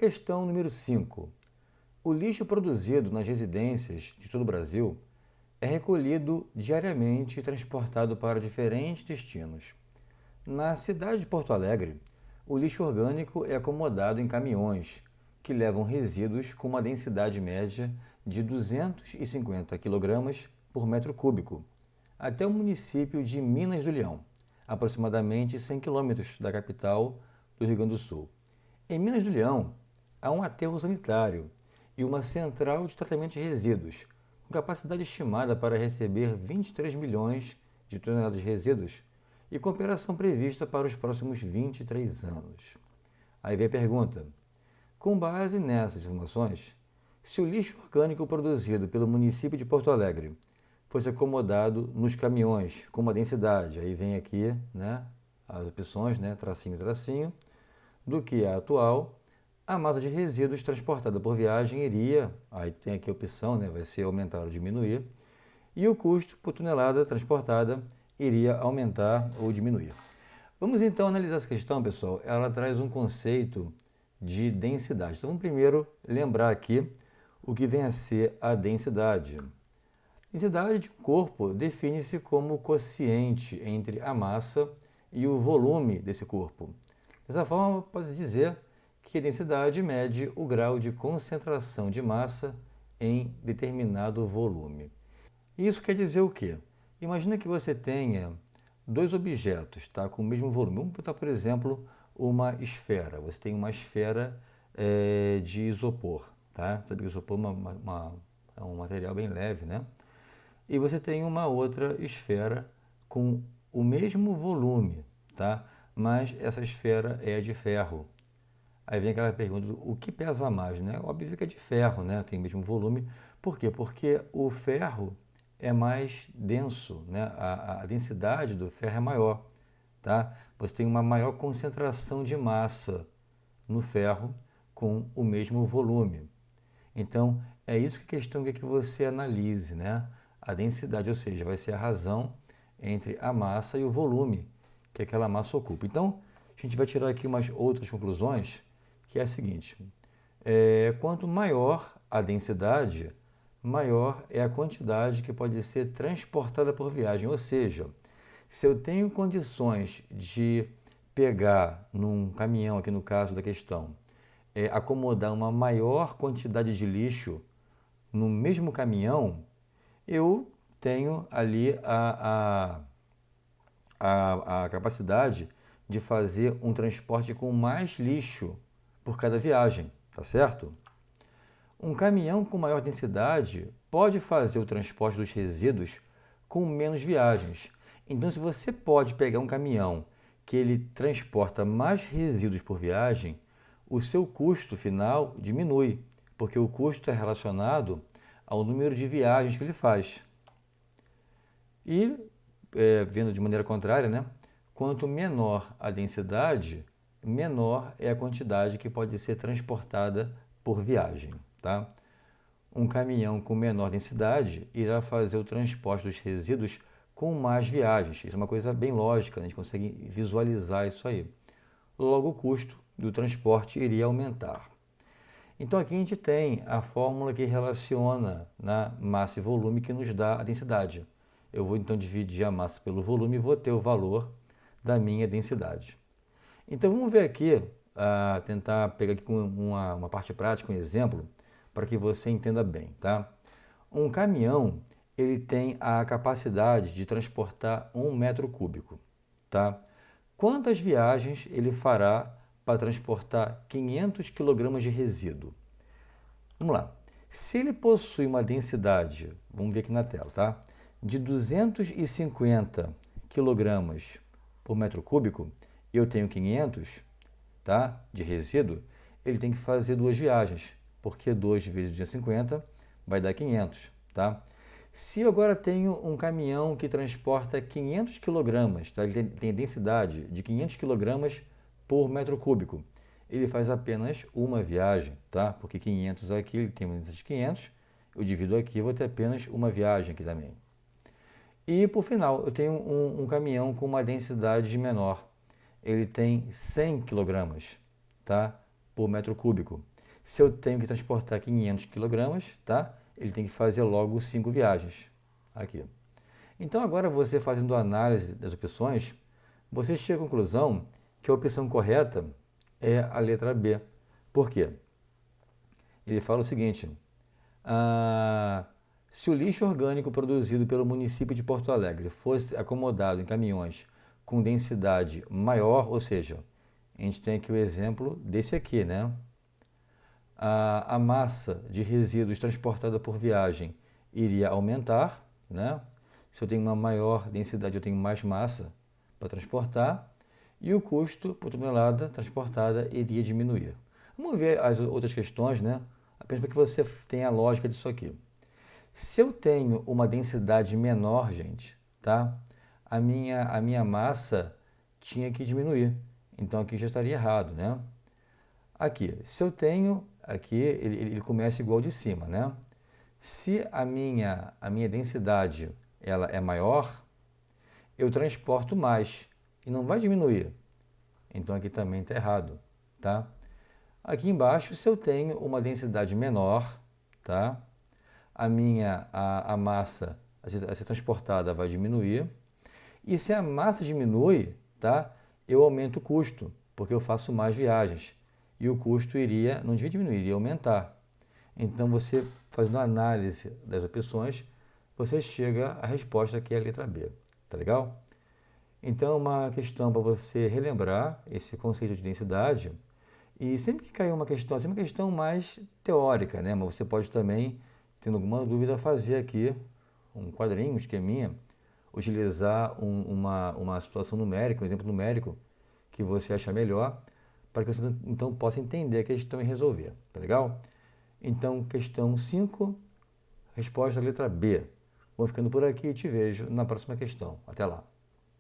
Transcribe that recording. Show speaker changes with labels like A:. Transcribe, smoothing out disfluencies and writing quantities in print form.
A: Questão número 5. O lixo produzido nas residências de todo o Brasil é recolhido diariamente e transportado para diferentes destinos. Na cidade de Porto Alegre, o lixo orgânico é acomodado em caminhões que levam resíduos com uma densidade média de 250 kg por metro cúbico até o município de Minas do Leão, aproximadamente 100 km da capital do Rio Grande do Sul. Em Minas do Leão, há um aterro sanitário e uma central de tratamento de resíduos, com capacidade estimada para receber 23 milhões de toneladas de resíduos e com operação prevista para os próximos 23 anos. Aí vem a pergunta: com base nessas informações, se o lixo orgânico produzido pelo município de Porto Alegre fosse acomodado nos caminhões com uma densidade, aí vem aqui, as opções, tracinho, tracinho, do que a atual, a massa de resíduos transportada por viagem iria, aí tem aqui a opção, vai ser aumentar ou diminuir, e o custo por tonelada transportada iria aumentar ou diminuir. Vamos então analisar essa questão, pessoal. Ela traz um conceito de densidade. Então vamos primeiro lembrar aqui o que vem a ser a densidade. Densidade de um corpo define-se como o quociente entre a massa e o volume desse corpo. Dessa forma, pode dizer que a densidade mede o grau de concentração de massa em determinado volume. Isso quer dizer o quê? Imagina que você tenha dois objetos com o mesmo volume. Vamos botar, por exemplo, uma esfera. Você tem uma esfera de isopor. Sabe que o isopor é um material bem leve, E você tem uma outra esfera com o mesmo volume, mas essa esfera é de ferro. Aí vem aquela pergunta, o que pesa mais, Óbvio que é de ferro, tem o mesmo volume. Por quê? Porque o ferro é mais denso, a densidade do ferro é maior, Você tem uma maior concentração de massa no ferro com o mesmo volume. Então, é isso que a questão quer que você analise, A densidade, ou seja, vai ser a razão entre a massa e o volume que aquela massa ocupa. Então, a gente vai tirar aqui umas outras conclusões, que é a seguinte: quanto maior a densidade, maior é a quantidade que pode ser transportada por viagem. Ou seja, se eu tenho condições de pegar num caminhão, aqui no caso da questão, acomodar uma maior quantidade de lixo no mesmo caminhão, eu tenho ali a capacidade de fazer um transporte com mais lixo por cada viagem, tá certo? Um caminhão com maior densidade pode fazer o transporte dos resíduos com menos viagens. Então, se você pode pegar um caminhão que ele transporta mais resíduos por viagem, o seu custo final diminui, porque o custo é relacionado ao número de viagens que ele faz. E, vendo de maneira contrária, quanto menor a densidade, menor é a quantidade que pode ser transportada por viagem. Um caminhão com menor densidade irá fazer o transporte dos resíduos com mais viagens. Isso é uma coisa bem lógica, a gente consegue visualizar isso aí. Logo, o custo do transporte iria aumentar. Então, aqui a gente tem a fórmula que relaciona massa e volume, que nos dá a densidade. Eu vou, então, dividir a massa pelo volume e vou ter o valor da minha densidade. Então, vamos ver aqui, tentar pegar aqui com uma parte prática, um exemplo, para que você entenda bem. Um caminhão, ele tem a capacidade de transportar 1 metro cúbico. Quantas viagens ele fará para transportar 500 kg de resíduo? Vamos lá. Se ele possui uma densidade, vamos ver aqui na tela, de 250 kg por metro cúbico, eu tenho 500, de resíduo, ele tem que fazer 2 viagens, porque 2 vezes 250 vai dar 500, Se eu agora tenho um caminhão que transporta 500 kg, ele tem densidade de 500 kg por metro cúbico, ele faz apenas uma viagem, Porque 500 aqui, ele tem uma densidade de 500, eu divido aqui, eu vou ter apenas uma viagem aqui também. E, por final, eu tenho um caminhão com uma densidade menor, ele tem 100 kg, por metro cúbico. Se eu tenho que transportar 500 quilogramas, tá? Ele tem que fazer logo 5 viagens. Aqui. Então, agora você fazendo a análise das opções, você chega à conclusão que a opção correta é a letra B. Por quê? Ele fala o seguinte: se o lixo orgânico produzido pelo município de Porto Alegre fosse acomodado em caminhões com densidade maior, ou seja, a gente tem aqui o exemplo desse aqui, né? A massa de resíduos transportada por viagem iria aumentar, né? Se eu tenho uma maior densidade, eu tenho mais massa para transportar e o custo por tonelada transportada iria diminuir. Vamos ver as outras questões, né? Apenas para que você tenha a lógica disso aqui. Se eu tenho uma densidade menor, gente, tá? A minha massa tinha que diminuir. Então aqui já estaria errado, né? Aqui, se eu tenho, aqui ele começa igual de cima, né? Se a minha densidade ela é maior, eu transporto mais e não vai diminuir. Então aqui também está errado, tá? Aqui embaixo, se eu tenho uma densidade menor, tá? A massa a ser transportada vai diminuir. E se a massa diminui, tá? Eu aumento o custo, porque eu faço mais viagens. E o custo não iria diminuir, iria aumentar. Então, você fazendo a análise das opções, você chega à resposta que é a letra B. Tá legal? Então, uma questão para você relembrar esse conceito de densidade. E sempre que cair uma questão, assim, uma questão mais teórica, né? Mas você pode também, tendo alguma dúvida, fazer aqui um quadrinho, um esqueminha, utilizar uma situação numérica, um exemplo numérico que você achar melhor, para que você então possa entender a questão e resolver. Tá legal? Então, questão 5, resposta letra B. Vou ficando por aqui e te vejo na próxima questão. Até lá.